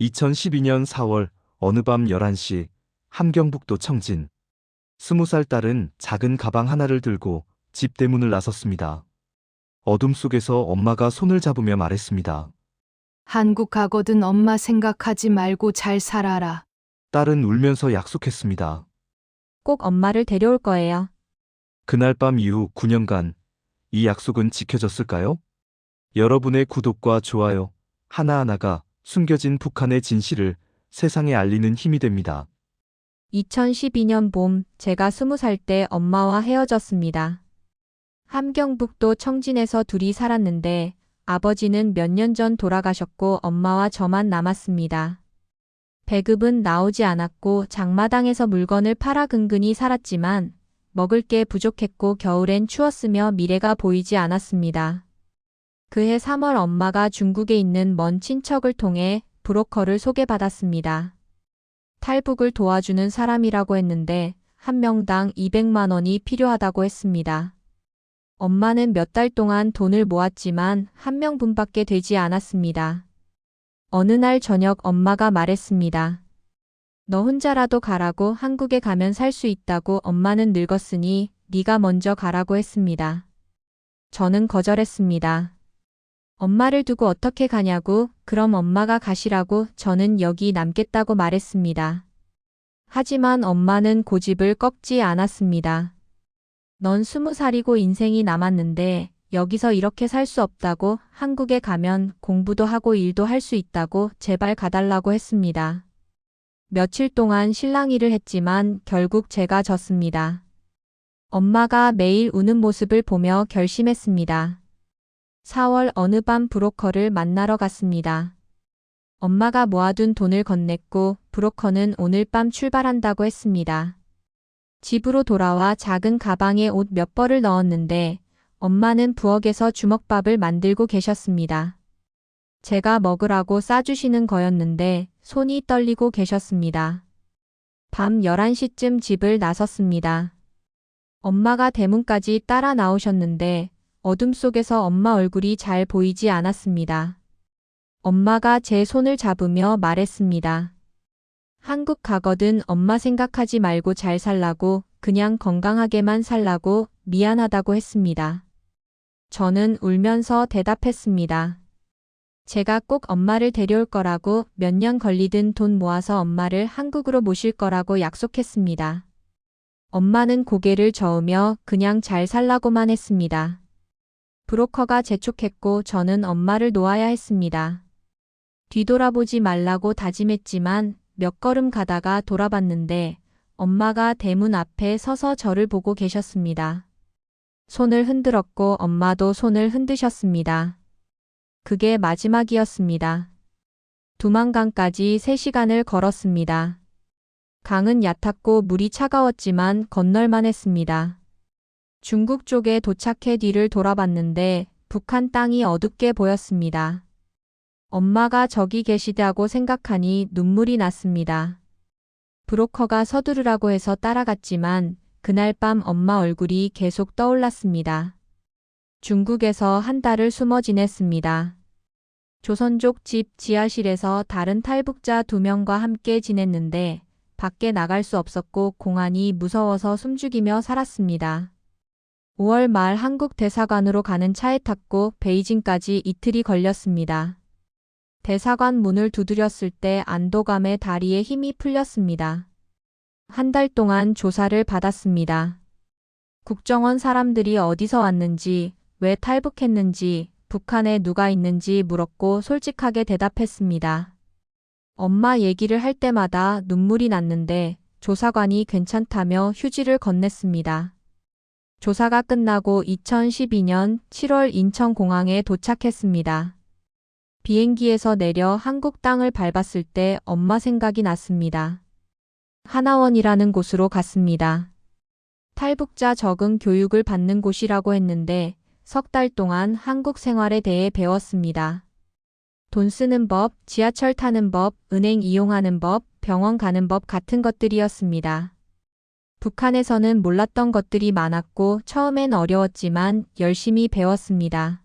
2012년 4월 어느 밤 11시 함경북도 청진. 20살 딸은 작은 가방 하나를 들고 집 대문을 나섰습니다. 어둠 속에서 엄마가 손을 잡으며 말했습니다. 한국 가거든 엄마 생각하지 말고 잘 살아라. 딸은 울면서 약속했습니다. 꼭 엄마를 데려올 거예요. 그날 밤 이후 9년간 이 약속은 지켜졌을까요? 여러분의 구독과 좋아요 하나하나가 숨겨진 북한의 진실을 세상에 알리는 힘이 됩니다. 2012년 봄, 제가 20살 때 엄마와 헤어졌습니다. 함경북도 청진에서 둘이 살았는데 아버지는 몇 년 전 돌아가셨고 엄마와 저만 남았습니다. 배급은 나오지 않았고 장마당에서 물건을 팔아 근근히 살았지만 먹을 게 부족했고 겨울엔 추웠으며 미래가 보이지 않았습니다. 그해 3월 엄마가 중국에 있는 먼 친척을 통해 브로커를 소개받았습니다. 탈북을 도와주는 사람이라고 했는데 한 명당 200만 원이 필요하다고 했습니다. 엄마는 몇 달 동안 돈을 모았지만 한 명분밖에 되지 않았습니다. 어느 날 저녁 엄마가 말했습니다. 너 혼자라도 가라고. 한국에 가면 살 수 있다고. 엄마는 늙었으니 네가 먼저 가라고 했습니다. 저는 거절했습니다. 엄마를 두고 어떻게 가냐고. 그럼 엄마가 가시라고. 저는 여기 남겠다고 말했습니다. 하지만 엄마는 고집을 꺾지 않았습니다. 넌 20살이고 인생이 남았는데 여기서 이렇게 살 수 없다고. 한국에 가면 공부도 하고 일도 할 수 있다고. 제발 가달라고 했습니다. 며칠 동안 실랑이를 했지만 결국 제가 졌습니다. 엄마가 매일 우는 모습을 보며 결심했습니다. 4월 어느 밤 브로커를 만나러 갔습니다. 엄마가 모아둔 돈을 건넸고 브로커는 오늘 밤 출발한다고 했습니다. 집으로 돌아와 작은 가방에 옷 몇 벌을 넣었는데 엄마는 부엌에서 주먹밥을 만들고 계셨습니다. 제가 먹으라고 싸주시는 거였는데 손이 떨리고 계셨습니다. 밤 11시쯤 집을 나섰습니다. 엄마가 대문까지 따라 나오셨는데 어둠 속에서 엄마 얼굴이 잘 보이지 않았습니다. 엄마가 제 손을 잡으며 말했습니다. 한국 가거든 엄마 생각하지 말고 잘 살라고. 그냥 건강하게만 살라고. 미안하다고 했습니다. 저는 울면서 대답했습니다. 제가 꼭 엄마를 데려올 거라고. 몇 년 걸리든 돈 모아서 엄마를 한국으로 모실 거라고 약속했습니다. 엄마는 고개를 저으며 그냥 잘 살라고만 했습니다. 브로커가 재촉했고 저는 엄마를 놓아야 했습니다. 뒤돌아보지 말라고 다짐했지만 몇 걸음 가다가 돌아봤는데 엄마가 대문 앞에 서서 저를 보고 계셨습니다. 손을 흔들었고 엄마도 손을 흔드셨습니다. 그게 마지막이었습니다. 두만강까지 3시간을 걸었습니다. 강은 얕았고 물이 차가웠지만 건널만 했습니다. 중국 쪽에 도착해 뒤를 돌아봤는데 북한 땅이 어둡게 보였습니다. 엄마가 저기 계시다고 생각하니 눈물이 났습니다. 브로커가 서두르라고 해서 따라갔지만 그날 밤 엄마 얼굴이 계속 떠올랐습니다. 중국에서 한 달을 숨어 지냈습니다. 조선족 집 지하실에서 다른 탈북자 2명과 함께 지냈는데 밖에 나갈 수 없었고 공안이 무서워서 숨죽이며 살았습니다. 5월 말 한국 대사관으로 가는 차에 탔고 베이징까지 이틀이 걸렸습니다. 대사관 문을 두드렸을 때 안도감에 다리에 힘이 풀렸습니다. 한 달 동안 조사를 받았습니다. 국정원 사람들이 어디서 왔는지, 왜 탈북했는지, 북한에 누가 있는지 물었고 솔직하게 대답했습니다. 엄마 얘기를 할 때마다 눈물이 났는데 조사관이 괜찮다며 휴지를 건넸습니다. 조사가 끝나고 2012년 7월 인천공항에 도착했습니다. 비행기에서 내려 한국 땅을 밟았을 때 엄마 생각이 났습니다. 하나원이라는 곳으로 갔습니다. 탈북자 적응 교육을 받는 곳이라고 했는데 석 달 동안 한국 생활에 대해 배웠습니다. 돈 쓰는 법, 지하철 타는 법, 은행 이용하는 법, 병원 가는 법 같은 것들이었습니다. 북한에서는 몰랐던 것들이 많았고 처음엔 어려웠지만 열심히 배웠습니다.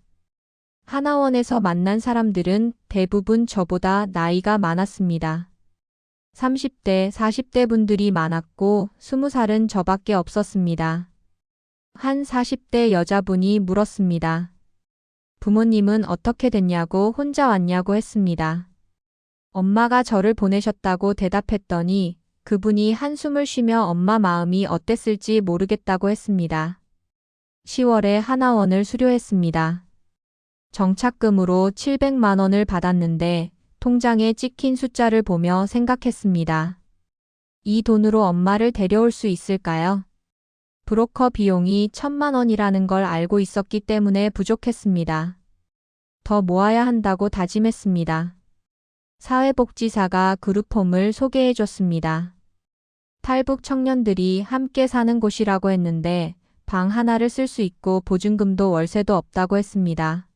하나원에서 만난 사람들은 대부분 저보다 나이가 많았습니다. 30대, 40대 분들이 많았고 20살은 저밖에 없었습니다. 한 40대 여자분이 물었습니다. 부모님은 어떻게 됐냐고 혼자 왔냐고 했습니다. 엄마가 저를 보내셨다고 대답했더니 그분이 한숨을 쉬며 엄마 마음이 어땠을지 모르겠다고 했습니다. 10월에 하나원을 수료했습니다. 정착금으로 700만 원을 받았는데 통장에 찍힌 숫자를 보며 생각했습니다. 이 돈으로 엄마를 데려올 수 있을까요? 브로커 비용이 1,000만 원이라는 걸 알고 있었기 때문에 부족했습니다. 더 모아야 한다고 다짐했습니다. 사회복지사가 그룹홈을 소개해줬습니다. 탈북 청년들이 함께 사는 곳이라고 했는데 방 하나를 쓸 수 있고 보증금도 월세도 없다고 했습니다.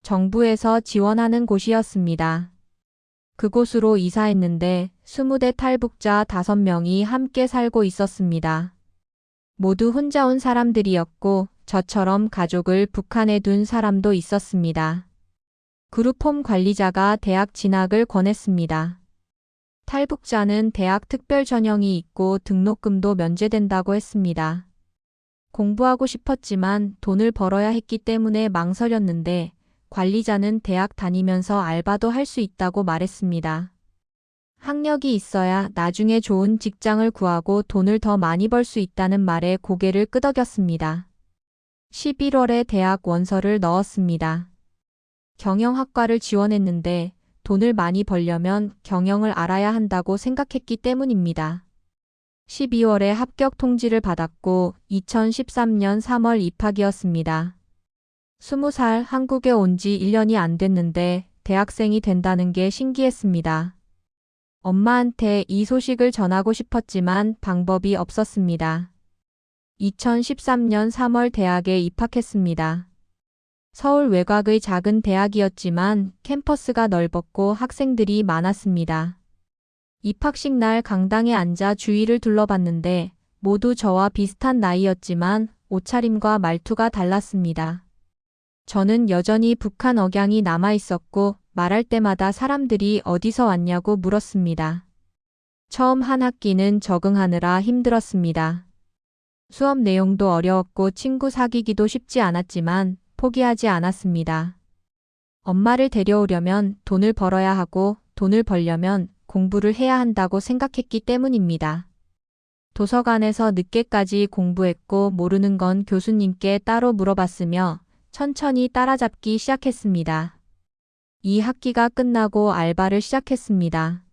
정부에서 지원하는 곳이었습니다. 그곳으로 이사했는데 20대 탈북자 5명이 함께 살고 있었습니다. 모두 혼자 온 사람들이었고 저처럼 가족을 북한에 둔 사람도 있었습니다. 그룹홈 관리자가 대학 진학을 권했습니다. 탈북자는 대학 특별 전형이 있고 등록금도 면제된다고 했습니다. 공부하고 싶었지만 돈을 벌어야 했기 때문에 망설였는데 관리자는 대학 다니면서 알바도 할 수 있다고 말했습니다. 학력이 있어야 나중에 좋은 직장을 구하고 돈을 더 많이 벌 수 있다는 말에 고개를 끄덕였습니다. 11월에 대학 원서를 넣었습니다. 경영학과를 지원했는데 돈을 많이 벌려면 경영을 알아야 한다고 생각했기 때문입니다. 12월에 합격 통지를 받았고 2013년 3월 입학이었습니다. 20살 한국에 온 지 1년이 안 됐는데 대학생이 된다는 게 신기했습니다. 엄마한테 이 소식을 전하고 싶었지만 방법이 없었습니다. 2013년 3월 대학에 입학했습니다. 서울 외곽의 작은 대학이었지만 캠퍼스가 넓었고 학생들이 많았습니다. 입학식 날 강당에 앉아 주위를 둘러봤는데 모두 저와 비슷한 나이였지만 옷차림과 말투가 달랐습니다. 저는 여전히 북한 억양이 남아있었고 말할 때마다 사람들이 어디서 왔냐고 물었습니다. 처음 한 학기는 적응하느라 힘들었습니다. 수업 내용도 어려웠고 친구 사귀기도 쉽지 않았지만 포기하지 않았습니다. 엄마를 데려오려면 돈을 벌어야 하고 돈을 벌려면 공부를 해야 한다고 생각했기 때문입니다. 도서관에서 늦게까지 공부했고 모르는 건 교수님께 따로 물어봤으며 천천히 따라잡기 시작했습니다. 이 학기가 끝나고 알바를 시작했습니다.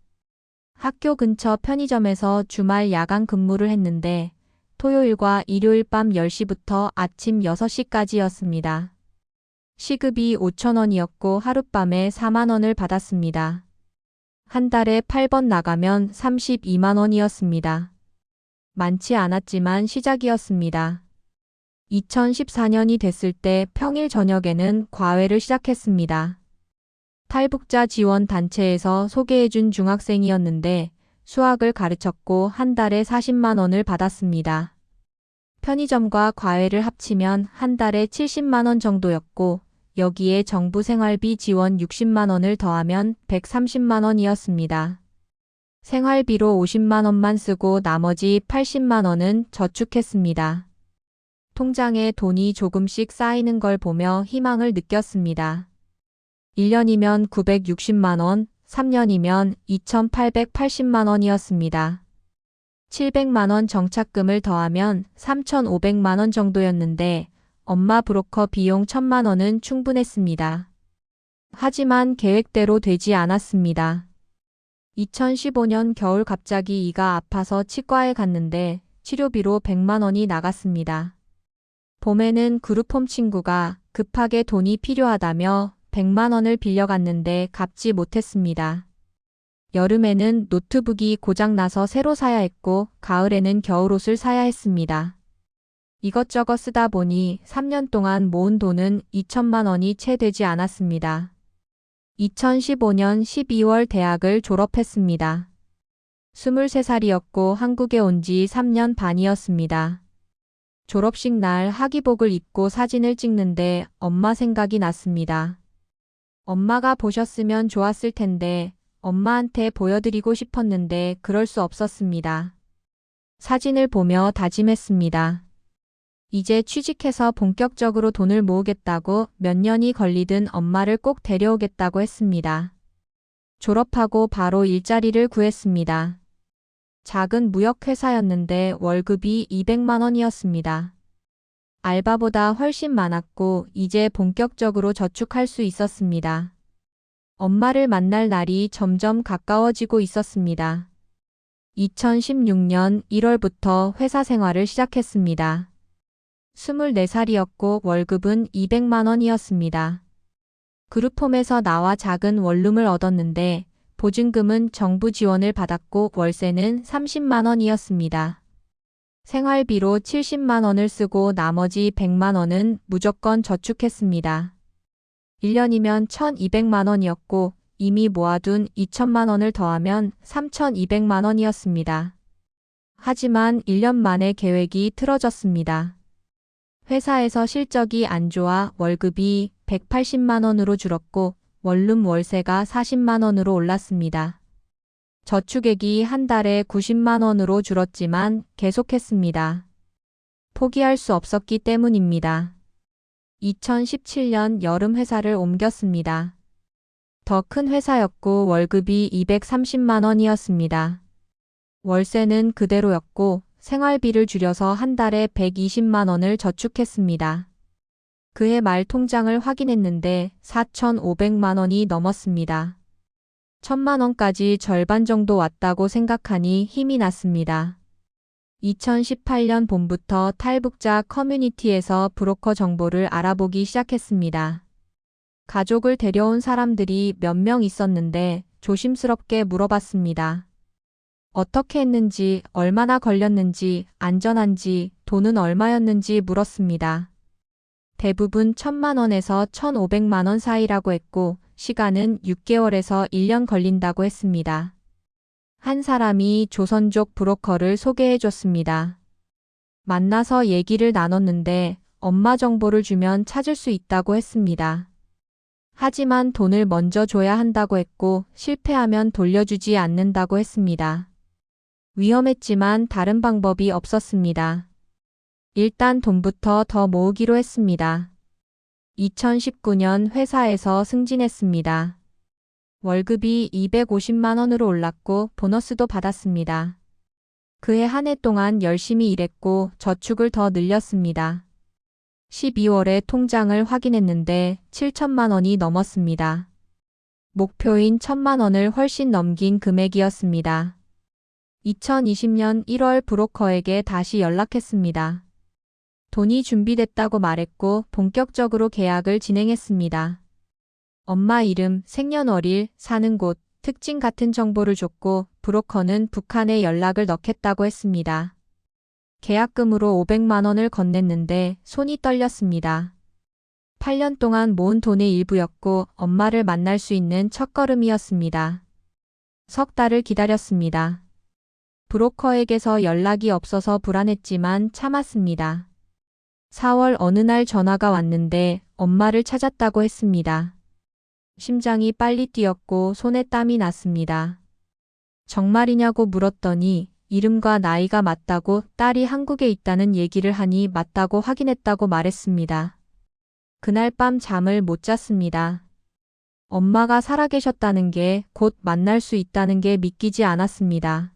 학교 근처 편의점에서 주말 야간 근무를 했는데 토요일과 일요일 밤 10시부터 아침 6시까지였습니다. 시급이 5,000원이었고 하룻밤에 4만 원을 받았습니다. 한 달에 8번 나가면 32만 원이었습니다. 많지 않았지만 시작이었습니다. 2014년이 됐을 때 평일 저녁에는 과외를 시작했습니다. 탈북자 지원 단체에서 소개해준 중학생이었는데 수학을 가르쳤고 한 달에 40만 원을 받았습니다. 편의점과 과외를 합치면 한 달에 70만 원 정도였고 여기에 정부 생활비 지원 60만 원을 더하면 130만 원이었습니다. 생활비로 50만 원만 쓰고 나머지 80만 원은 저축했습니다. 통장에 돈이 조금씩 쌓이는 걸 보며 희망을 느꼈습니다. 1년이면 960만 원, 3년이면 2,880만 원이었습니다. 700만 원 정착금을 더하면 3,500만 원 정도였는데 엄마 브로커 비용 1,000만 원은 충분했습니다. 하지만 계획대로 되지 않았습니다. 2015년 겨울 갑자기 이가 아파서 치과에 갔는데 치료비로 100만 원이 나갔습니다. 봄에는 그룹홈 친구가 급하게 돈이 필요하다며 100만 원을 빌려갔는데 갚지 못했습니다. 여름에는 노트북이 고장나서 새로 사야 했고 가을에는 겨울옷을 사야 했습니다. 이것저것 쓰다 보니 3년 동안 모은 돈은 2천만 원이 채 되지 않았습니다. 2015년 12월 대학을 졸업했습니다. 23살이었고 한국에 온 지 3년 반이었습니다. 졸업식 날 학위복을 입고 사진을 찍는데 엄마 생각이 났습니다. 엄마가 보셨으면 좋았을 텐데 엄마한테 보여드리고 싶었는데 그럴 수 없었습니다. 사진을 보며 다짐했습니다. 이제 취직해서 본격적으로 돈을 모으겠다고 몇 년이 걸리든 엄마를 꼭 데려오겠다고 했습니다. 졸업하고 바로 일자리를 구했습니다. 작은 무역회사였는데 월급이 200만 원이었습니다. 알바보다 훨씬 많았고 이제 본격적으로 저축할 수 있었습니다. 엄마를 만날 날이 점점 가까워지고 있었습니다. 2016년 1월부터 회사 생활을 시작했습니다. 24살이었고 월급은 200만 원이었습니다. 그룹홈에서 나와 작은 원룸을 얻었는데 보증금은 정부 지원을 받았고 월세는 30만 원이었습니다. 생활비로 70만 원을 쓰고 나머지 100만 원은 무조건 저축했습니다. 1년이면 1,200만 원이었고 이미 모아둔 2천만 원을 더하면 3,200만 원이었습니다. 하지만 1년 만에 계획이 틀어졌습니다. 회사에서 실적이 안 좋아 월급이 180만 원으로 줄었고 원룸 월세가 40만 원으로 올랐습니다. 저축액이 한 달에 90만 원으로 줄었지만 계속했습니다. 포기할 수 없었기 때문입니다. 2017년 여름 회사를 옮겼습니다. 더 큰 회사였고 월급이 230만 원이었습니다. 월세는 그대로였고 생활비를 줄여서 한 달에 120만 원을 저축했습니다. 그해 말 통장을 확인했는데 4,500만 원이 넘었습니다. 1,000만 원까지 절반 정도 왔다고 생각하니 힘이 났습니다. 2018년 봄부터 탈북자 커뮤니티에서 브로커 정보를 알아보기 시작했습니다. 가족을 데려온 사람들이 몇 명 있었는데 조심스럽게 물어봤습니다. 어떻게 했는지, 얼마나 걸렸는지, 안전한지, 돈은 얼마였는지 물었습니다. 대부분 1,000만 원에서 1,500만 원 사이라고 했고 시간은 6개월에서 1년 걸린다고 했습니다. 한 사람이 조선족 브로커를 소개해 줬습니다. 만나서 얘기를 나눴는데 엄마 정보를 주면 찾을 수 있다고 했습니다. 하지만 돈을 먼저 줘야 한다고 했고 실패하면 돌려주지 않는다고 했습니다. 위험했지만 다른 방법이 없었습니다. 일단 돈부터 더 모으기로 했습니다. 2019년 회사에서 승진했습니다. 월급이 250만 원으로 올랐고 보너스도 받았습니다. 그해 한 해 동안 열심히 일했고 저축을 더 늘렸습니다. 12월에 통장을 확인했는데 7천만 원이 넘었습니다. 목표인 1,000만 원을 훨씬 넘긴 금액이었습니다. 2020년 1월 브로커에게 다시 연락했습니다. 돈이 준비됐다고 말했고 본격적으로 계약을 진행했습니다. 엄마 이름, 생년월일, 사는 곳, 특징 같은 정보를 줬고 브로커는 북한에 연락을 넣겠다고 했습니다. 계약금으로 500만 원을 건넸는데 손이 떨렸습니다. 8년 동안 모은 돈의 일부였고 엄마를 만날 수 있는 첫걸음이었습니다. 석 달을 기다렸습니다. 브로커에게서 연락이 없어서 불안했지만 참았습니다. 4월 어느 날 전화가 왔는데 엄마를 찾았다고 했습니다. 심장이 빨리 뛰었고 손에 땀이 났습니다. 정말이냐고 물었더니 이름과 나이가 맞다고 딸이 한국에 있다는 얘기를 하니 맞다고 확인했다고 말했습니다. 그날 밤 잠을 못 잤습니다. 엄마가 살아계셨다는 게 곧 만날 수 있다는 게 믿기지 않았습니다.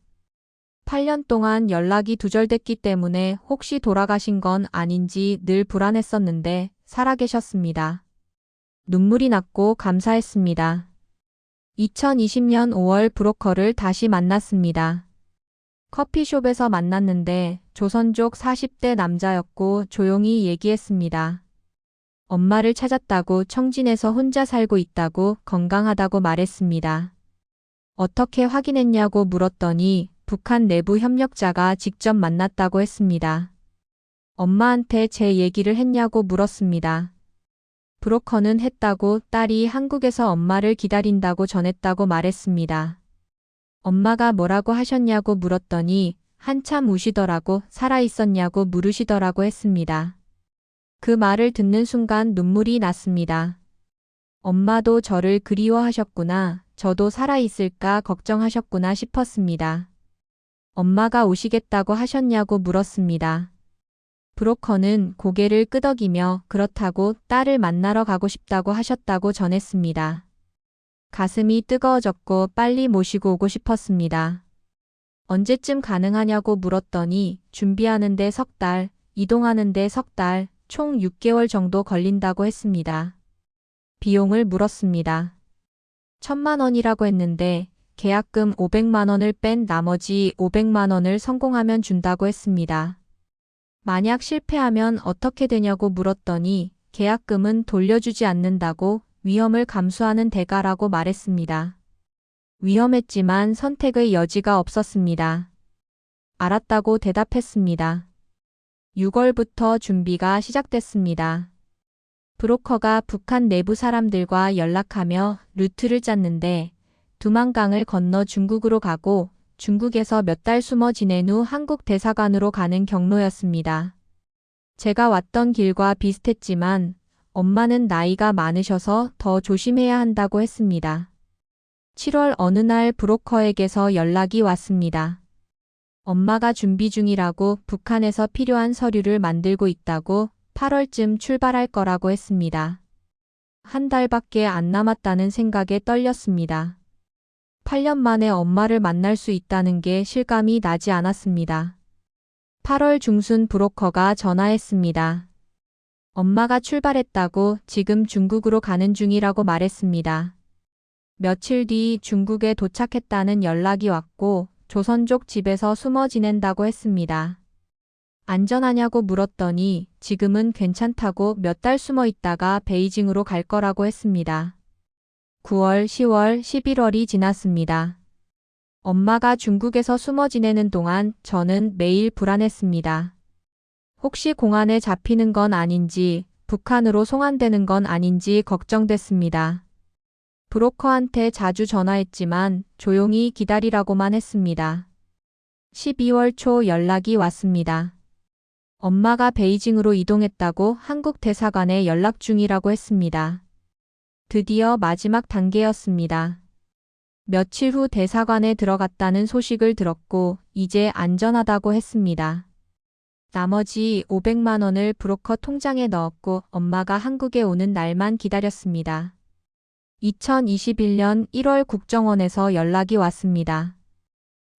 8년 동안 연락이 두절됐기 때문에 혹시 돌아가신 건 아닌지 늘 불안했었는데 살아계셨습니다. 눈물이 났고 감사했습니다. 2020년 5월 브로커를 다시 만났습니다. 커피숍에서 만났는데 조선족 40대 남자였고 조용히 얘기했습니다. 엄마를 찾았다고 청진에서 혼자 살고 있다고 건강하다고 말했습니다. 어떻게 확인했냐고 물었더니 북한 내부 협력자가 직접 만났다고 했습니다. 엄마한테 제 얘기를 했냐고 물었습니다. 브로커는 했다고 딸이 한국에서 엄마를 기다린다고 전했다고 말했습니다. 엄마가 뭐라고 하셨냐고 물었더니 한참 우시더라고 살아있었냐고 물으시더라고 했습니다. 그 말을 듣는 순간 눈물이 났습니다. 엄마도 저를 그리워하셨구나, 저도 살아있을까 걱정하셨구나 싶었습니다. 엄마가 오시겠다고 하셨냐고 물었습니다. 브로커는 고개를 끄덕이며 그렇다고 딸을 만나러 가고 싶다고 하셨다고 전했습니다. 가슴이 뜨거워졌고 빨리 모시고 오고 싶었습니다. 언제쯤 가능하냐고 물었더니 준비하는데 석 달, 이동하는데 석 달, 총 6개월 정도 걸린다고 했습니다. 비용을 물었습니다. 1,000만 원이라고 했는데 계약금 500만 원을 뺀 나머지 500만 원을 성공하면 준다고 했습니다. 만약 실패하면 어떻게 되냐고 물었더니 계약금은 돌려주지 않는다고 위험을 감수하는 대가라고 말했습니다. 위험했지만 선택의 여지가 없었습니다. 알았다고 대답했습니다. 6월부터 준비가 시작됐습니다. 브로커가 북한 내부 사람들과 연락하며 루트를 짰는데 두만강을 건너 중국으로 가고 중국에서 몇 달 숨어 지낸 후 한국 대사관으로 가는 경로였습니다. 제가 왔던 길과 비슷했지만 엄마는 나이가 많으셔서 더 조심해야 한다고 했습니다. 7월 어느 날 브로커에게서 연락이 왔습니다. 엄마가 준비 중이라고 북한에서 필요한 서류를 만들고 있다고 8월쯤 출발할 거라고 했습니다. 한 달밖에 안 남았다는 생각에 떨렸습니다. 8년 만에 엄마를 만날 수 있다는 게 실감이 나지 않았습니다. 8월 중순 브로커가 전화했습니다. 엄마가 출발했다고 지금 중국으로 가는 중이라고 말했습니다. 며칠 뒤 중국에 도착했다는 연락이 왔고 조선족 집에서 숨어 지낸다고 했습니다. 안전하냐고 물었더니 지금은 괜찮다고 몇 달 숨어 있다가 베이징으로 갈 거라고 했습니다. 9월, 10월, 11월이 지났습니다. 엄마가 중국에서 숨어 지내는 동안 저는 매일 불안했습니다. 혹시 공안에 잡히는 건 아닌지, 북한으로 송환되는 건 아닌지 걱정됐습니다. 브로커한테 자주 전화했지만 조용히 기다리라고만 했습니다. 12월 초 연락이 왔습니다. 엄마가 베이징으로 이동했다고 한국 대사관에 연락 중이라고 했습니다. 드디어 마지막 단계였습니다. 며칠 후 대사관에 들어갔다는 소식을 들었고 이제 안전하다고 했습니다. 나머지 500만 원을 브로커 통장에 넣었고 엄마가 한국에 오는 날만 기다렸습니다. 2021년 1월 국정원에서 연락이 왔습니다.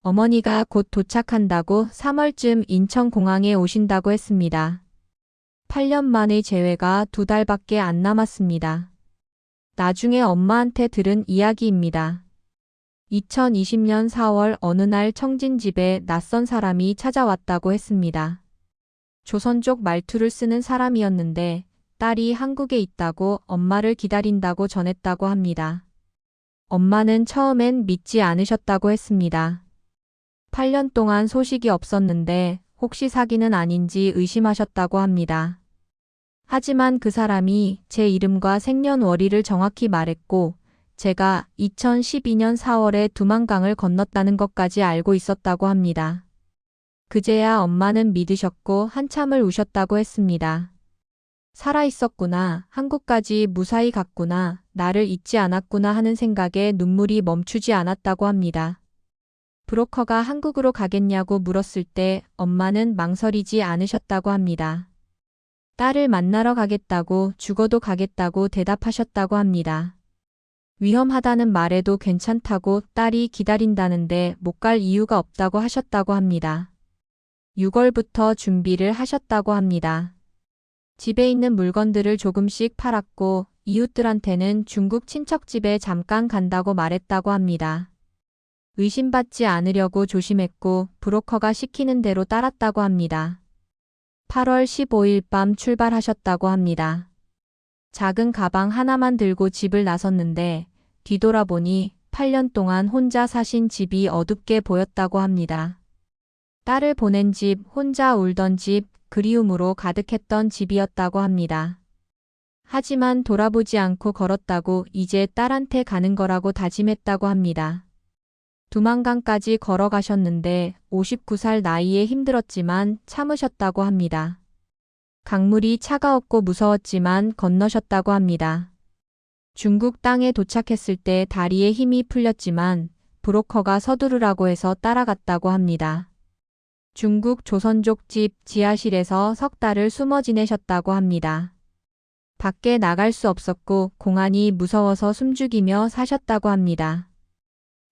어머니가 곧 도착한다고 3월쯤 인천공항에 오신다고 했습니다. 8년 만의 재회가 2달밖에 안 남았습니다. 나중에 엄마한테 들은 이야기입니다. 2020년 4월 어느 날 청진 집에 낯선 사람이 찾아왔다고 했습니다. 조선족 말투를 쓰는 사람이었는데 딸이 한국에 있다고 엄마를 기다린다고 전했다고 합니다. 엄마는 처음엔 믿지 않으셨다고 했습니다. 8년 동안 소식이 없었는데 혹시 사기는 아닌지 의심하셨다고 합니다. 하지만 그 사람이 제 이름과 생년월일을 정확히 말했고 제가 2012년 4월에 두만강을 건넜다는 것까지 알고 있었다고 합니다. 그제야 엄마는 믿으셨고 한참을 우셨다고 했습니다. 살아있었구나, 한국까지 무사히 갔구나, 나를 잊지 않았구나 하는 생각에 눈물이 멈추지 않았다고 합니다. 브로커가 한국으로 가겠냐고 물었을 때 엄마는 망설이지 않으셨다고 합니다. 딸을 만나러 가겠다고 죽어도 가겠다고 대답하셨다고 합니다. 위험하다는 말에도 괜찮다고 딸이 기다린다는데 못 갈 이유가 없다고 하셨다고 합니다. 6월부터 준비를 하셨다고 합니다. 집에 있는 물건들을 조금씩 팔았고 이웃들한테는 중국 친척집에 잠깐 간다고 말했다고 합니다. 의심받지 않으려고 조심했고 브로커가 시키는 대로 따랐다고 합니다. 8월 15일 밤 출발하셨다고 합니다. 작은 가방 하나만 들고 집을 나섰는데 뒤돌아보니 8년 동안 혼자 사신 집이 어둡게 보였다고 합니다. 딸을 보낸 집, 혼자 울던 집, 그리움으로 가득했던 집이었다고 합니다. 하지만 돌아보지 않고 걸었다고 이제 딸한테 가는 거라고 다짐했다고 합니다. 두만강까지 걸어가셨는데 59살 나이에 힘들었지만 참으셨다고 합니다. 강물이 차가웠고 무서웠지만 건너셨다고 합니다. 중국 땅에 도착했을 때 다리에 힘이 풀렸지만 브로커가 서두르라고 해서 따라갔다고 합니다. 중국 조선족 집 지하실에서 석 달을 숨어 지내셨다고 합니다. 밖에 나갈 수 없었고 공안이 무서워서 숨죽이며 사셨다고 합니다.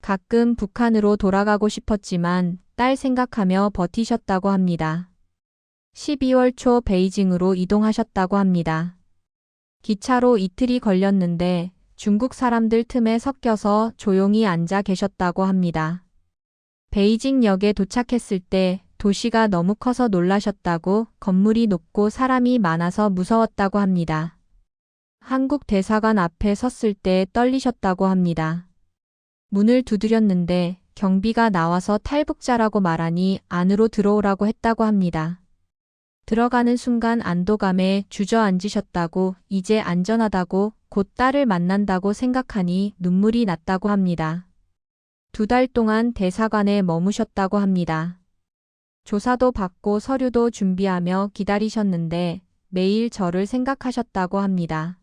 가끔 북한으로 돌아가고 싶었지만 딸 생각하며 버티셨다고 합니다. 12월 초 베이징으로 이동하셨다고 합니다. 기차로 이틀이 걸렸는데 중국 사람들 틈에 섞여서 조용히 앉아 계셨다고 합니다. 베이징역에 도착했을 때 도시가 너무 커서 놀라셨다고, 건물이 높고 사람이 많아서 무서웠다고 합니다. 한국 대사관 앞에 섰을 때 떨리셨다고 합니다. 문을 두드렸는데 경비가 나와서 탈북자라고 말하니 안으로 들어오라고 했다고 합니다. 들어가는 순간 안도감에 주저앉으셨다고, 이제 안전하다고, 곧 딸을 만난다고 생각하니 눈물이 났다고 합니다. 2달 동안 대사관에 머무셨다고 합니다. 조사도 받고 서류도 준비하며 기다리셨는데 매일 저를 생각하셨다고 합니다.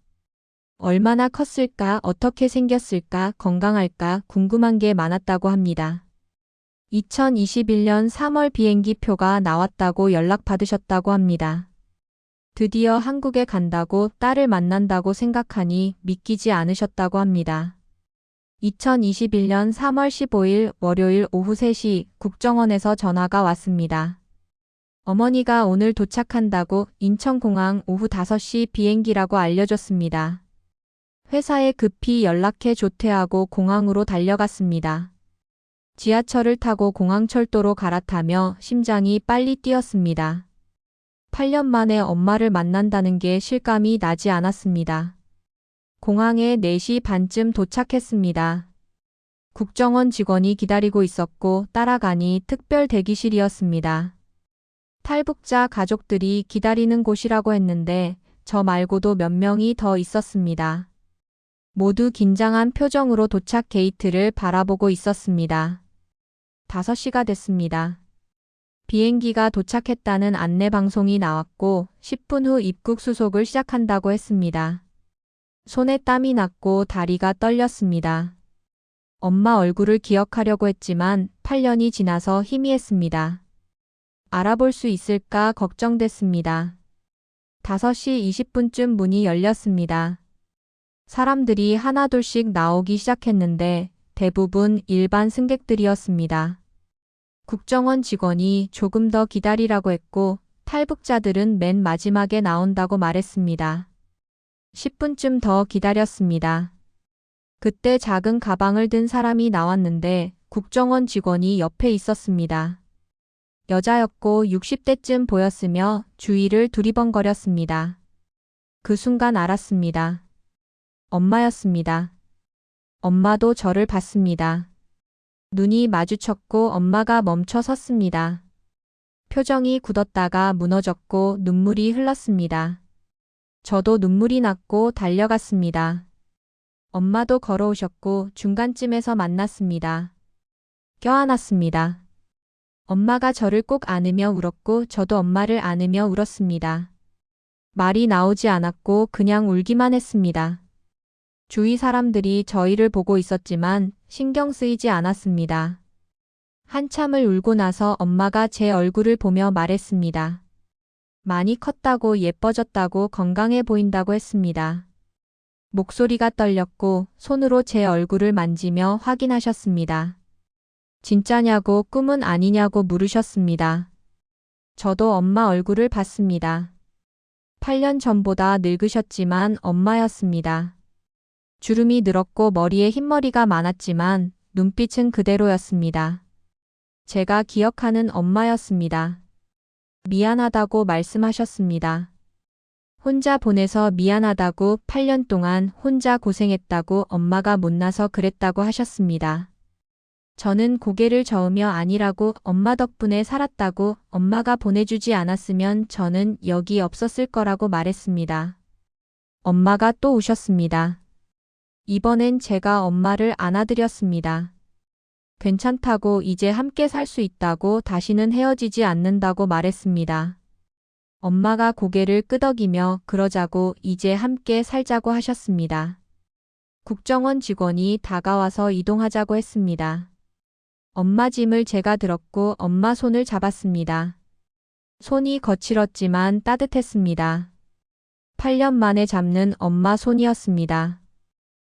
얼마나 컸을까, 어떻게 생겼을까, 건강할까 궁금한 게 많았다고 합니다. 2021년 3월 비행기 표가 나왔다고 연락받으셨다고 합니다. 드디어 한국에 간다고, 딸을 만난다고 생각하니 믿기지 않으셨다고 합니다. 2021년 3월 15일 월요일 오후 3시 국정원에서 전화가 왔습니다. 어머니가 오늘 도착한다고, 인천공항 오후 5시 비행기라고 알려줬습니다. 회사에 급히 연락해 조퇴하고 공항으로 달려갔습니다. 지하철을 타고 공항철도로 갈아타며 심장이 빨리 뛰었습니다. 8년 만에 엄마를 만난다는 게 실감이 나지 않았습니다. 공항에 4시 반쯤 도착했습니다. 국정원 직원이 기다리고 있었고 따라가니 특별 대기실이었습니다. 탈북자 가족들이 기다리는 곳이라고 했는데 저 말고도 몇 명이 더 있었습니다. 모두 긴장한 표정으로 도착 게이트를 바라보고 있었습니다. 5시가 됐습니다. 비행기가 도착했다는 안내 방송이 나왔고 10분 후 입국 수속을 시작한다고 했습니다. 손에 땀이 났고 다리가 떨렸습니다. 엄마 얼굴을 기억하려고 했지만 8년이 지나서 희미했습니다. 알아볼 수 있을까 걱정됐습니다. 5시 20분쯤 문이 열렸습니다. 사람들이 하나둘씩 나오기 시작했는데 대부분 일반 승객들이었습니다. 국정원 직원이 조금 더 기다리라고 했고 탈북자들은 맨 마지막에 나온다고 말했습니다. 10분쯤 더 기다렸습니다. 그때 작은 가방을 든 사람이 나왔는데 국정원 직원이 옆에 있었습니다. 여자였고 60대쯤 보였으며 주위를 두리번거렸습니다. 그 순간 알았습니다. 엄마였습니다. 엄마도 저를 봤습니다. 눈이 마주쳤고 엄마가 멈춰 섰습니다. 표정이 굳었다가 무너졌고 눈물이 흘렀습니다. 저도 눈물이 났고 달려갔습니다. 엄마도 걸어오셨고 중간쯤에서 만났습니다. 껴안았습니다. 엄마가 저를 꼭 안으며 울었고 저도 엄마를 안으며 울었습니다. 말이 나오지 않았고 그냥 울기만 했습니다. 주위 사람들이 저희를 보고 있었지만 신경 쓰이지 않았습니다. 한참을 울고 나서 엄마가 제 얼굴을 보며 말했습니다. 많이 컸다고, 예뻐졌다고, 건강해 보인다고 했습니다. 목소리가 떨렸고 손으로 제 얼굴을 만지며 확인하셨습니다. 진짜냐고, 꿈은 아니냐고 물으셨습니다. 저도 엄마 얼굴을 봤습니다. 8년 전보다 늙으셨지만 엄마였습니다. 주름이 늘었고 머리에 흰머리가 많았지만 눈빛은 그대로였습니다. 제가 기억하는 엄마였습니다. 미안하다고 말씀하셨습니다. 혼자 보내서 미안하다고, 8년 동안 혼자 고생했다고, 엄마가 못나서 그랬다고 하셨습니다. 저는 고개를 저으며 아니라고, 엄마 덕분에 살았다고, 엄마가 보내주지 않았으면 저는 여기 없었을 거라고 말했습니다. 엄마가 또 우셨습니다. 이번엔 제가 엄마를 안아드렸습니다. 괜찮다고, 이제 함께 살 수 있다고, 다시는 헤어지지 않는다고 말했습니다. 엄마가 고개를 끄덕이며 그러자고, 이제 함께 살자고 하셨습니다. 국정원 직원이 다가와서 이동하자고 했습니다. 엄마 짐을 제가 들었고 엄마 손을 잡았습니다. 손이 거칠었지만 따뜻했습니다. 8년 만에 잡는 엄마 손이었습니다.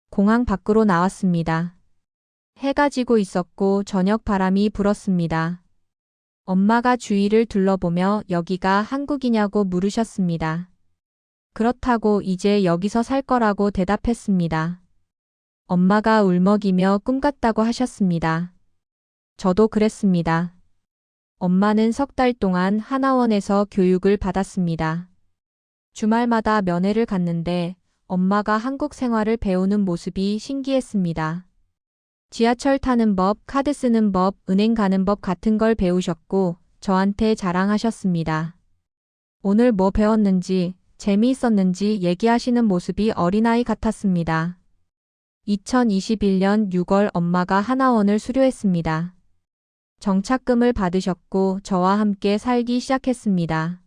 공항 밖으로 나왔습니다. 해가 지고 있었고 저녁 바람이 불었습니다. 엄마가 주위를 둘러보며 여기가 한국이냐고 물으셨습니다. 그렇다고 이제 여기서 살 거라고 대답했습니다. 엄마가 울먹이며 꿈 같다고 하셨습니다. 저도 그랬습니다. 엄마는 석 달 동안 하나원에서 교육을 받았습니다. 주말마다 면회를 갔는데 엄마가 한국 생활을 배우는 모습이 신기했습니다. 지하철 타는 법, 카드 쓰는 법, 은행 가는 법 같은 걸 배우셨고 저한테 자랑하셨습니다. 오늘 뭐 배웠는지, 재미있었는지 얘기하시는 모습이 어린아이 같았습니다. 2021년 6월 엄마가 하나원을 수료했습니다. 정착금을 받으셨고 저와 함께 살기 시작했습니다.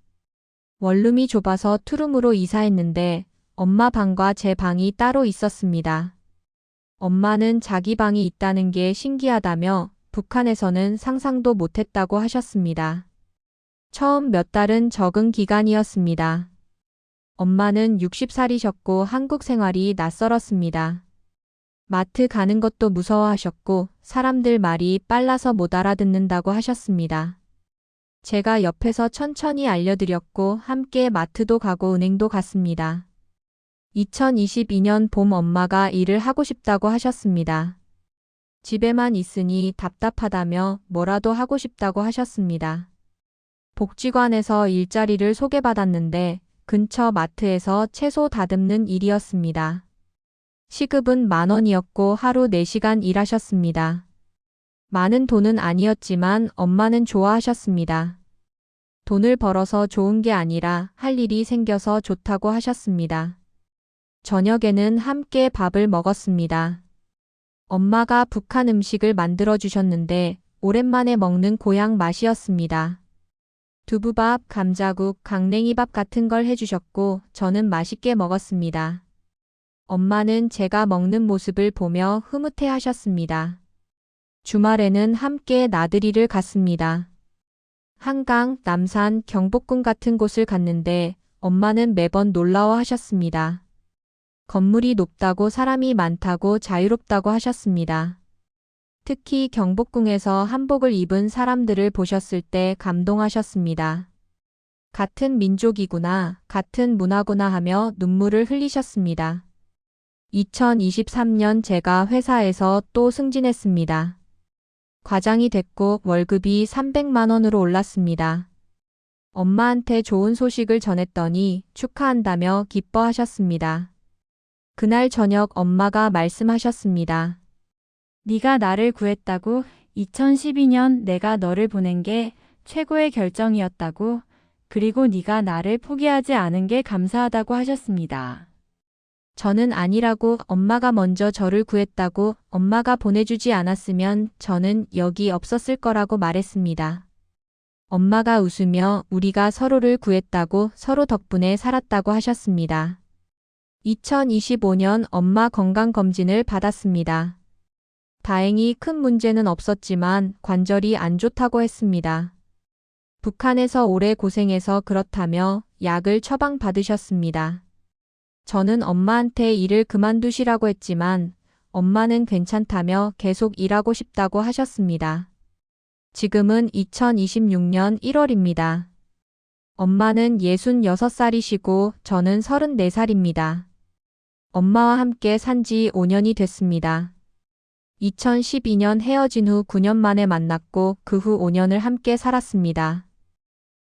원룸이 좁아서 투룸으로 이사했는데 엄마 방과 제 방이 따로 있었습니다. 엄마는 자기 방이 있다는 게 신기하다며 북한에서는 상상도 못했다고 하셨습니다. 처음 몇 달은 적응 기간이었습니다. 엄마는 60살이셨고 한국 생활이 낯설었습니다. 마트 가는 것도 무서워하셨고 사람들 말이 빨라서 못 알아듣는다고 하셨습니다. 제가 옆에서 천천히 알려드렸고 함께 마트도 가고 은행도 갔습니다. 2022년 봄 엄마가 일을 하고 싶다고 하셨습니다. 집에만 있으니 답답하다며 뭐라도 하고 싶다고 하셨습니다. 복지관에서 일자리를 소개받았는데 근처 마트에서 채소 다듬는 일이었습니다. 시급은 10,000원이었고 하루 4시간 일하셨습니다. 많은 돈은 아니었지만 엄마는 좋아하셨습니다. 돈을 벌어서 좋은 게 아니라 할 일이 생겨서 좋다고 하셨습니다. 저녁에는 함께 밥을 먹었습니다. 엄마가 북한 음식을 만들어 주셨는데 오랜만에 먹는 고향 맛이었습니다. 두부밥, 감자국, 강냉이밥 같은 걸 해주셨고 저는 맛있게 먹었습니다. 엄마는 제가 먹는 모습을 보며 흐뭇해 하셨습니다. 주말에는 함께 나들이를 갔습니다. 한강, 남산, 경복궁 같은 곳을 갔는데 엄마는 매번 놀라워 하셨습니다. 건물이 높다고 사람이 많다고 자유롭다고 하셨습니다. 특히 경복궁에서 한복을 입은 사람들을 보셨을 때 감동하셨습니다. 같은 민족이구나, 같은 문화구나 하며 눈물을 흘리셨습니다. 2023년 제가 회사에서 또 승진했습니다. 과장이 됐고 월급이 300만 원으로 올랐습니다. 엄마한테 좋은 소식을 전했더니 축하한다며 기뻐하셨습니다. 그날 저녁 엄마가 말씀하셨습니다. 네가 나를 구했다고 2012년 내가 너를 보낸 게 최고의 결정이었다고 그리고 네가 나를 포기하지 않은 게 감사하다고 하셨습니다. 저는 아니라고 엄마가 먼저 저를 구했다고 엄마가 보내주지 않았으면 저는 여기 없었을 거라고 말했습니다. 엄마가 웃으며 우리가 서로를 구했다고 서로 덕분에 살았다고 하셨습니다. 2025년 엄마 건강검진을 받았습니다. 다행히 큰 문제는 없었지만 관절이 안 좋다고 했습니다. 북한에서 오래 고생해서 그렇다며 약을 처방받으셨습니다. 저는 엄마한테 일을 그만두시라고 했지만 엄마는 괜찮다며 계속 일하고 싶다고 하셨습니다. 지금은 2026년 1월입니다. 엄마는 66살이시고 저는 34살입니다. 엄마와 함께 산 지 5년이 됐습니다. 2012년 헤어진 후 9년 만에 만났고 그 후 5년을 함께 살았습니다.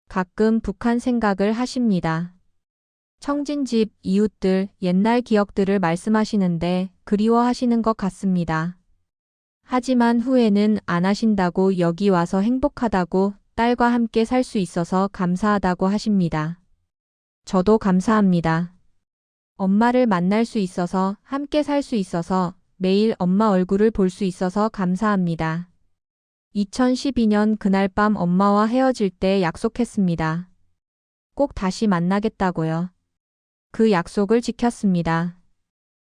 가끔 북한 생각을 하십니다. 청진집, 이웃들, 옛날 기억들을 말씀하시는데 그리워하시는 것 같습니다. 하지만 후회는 안 하신다고 여기 와서 행복하다고 딸과 함께 살 수 있어서 감사하다고 하십니다. 저도 감사합니다. 엄마를 만날 수 있어서 함께 살 수 있어서 매일 엄마 얼굴을 볼 수 있어서 감사합니다. 2012년 그날 밤 엄마와 헤어질 때 약속했습니다. 꼭 다시 만나겠다고요. 그 약속을 지켰습니다.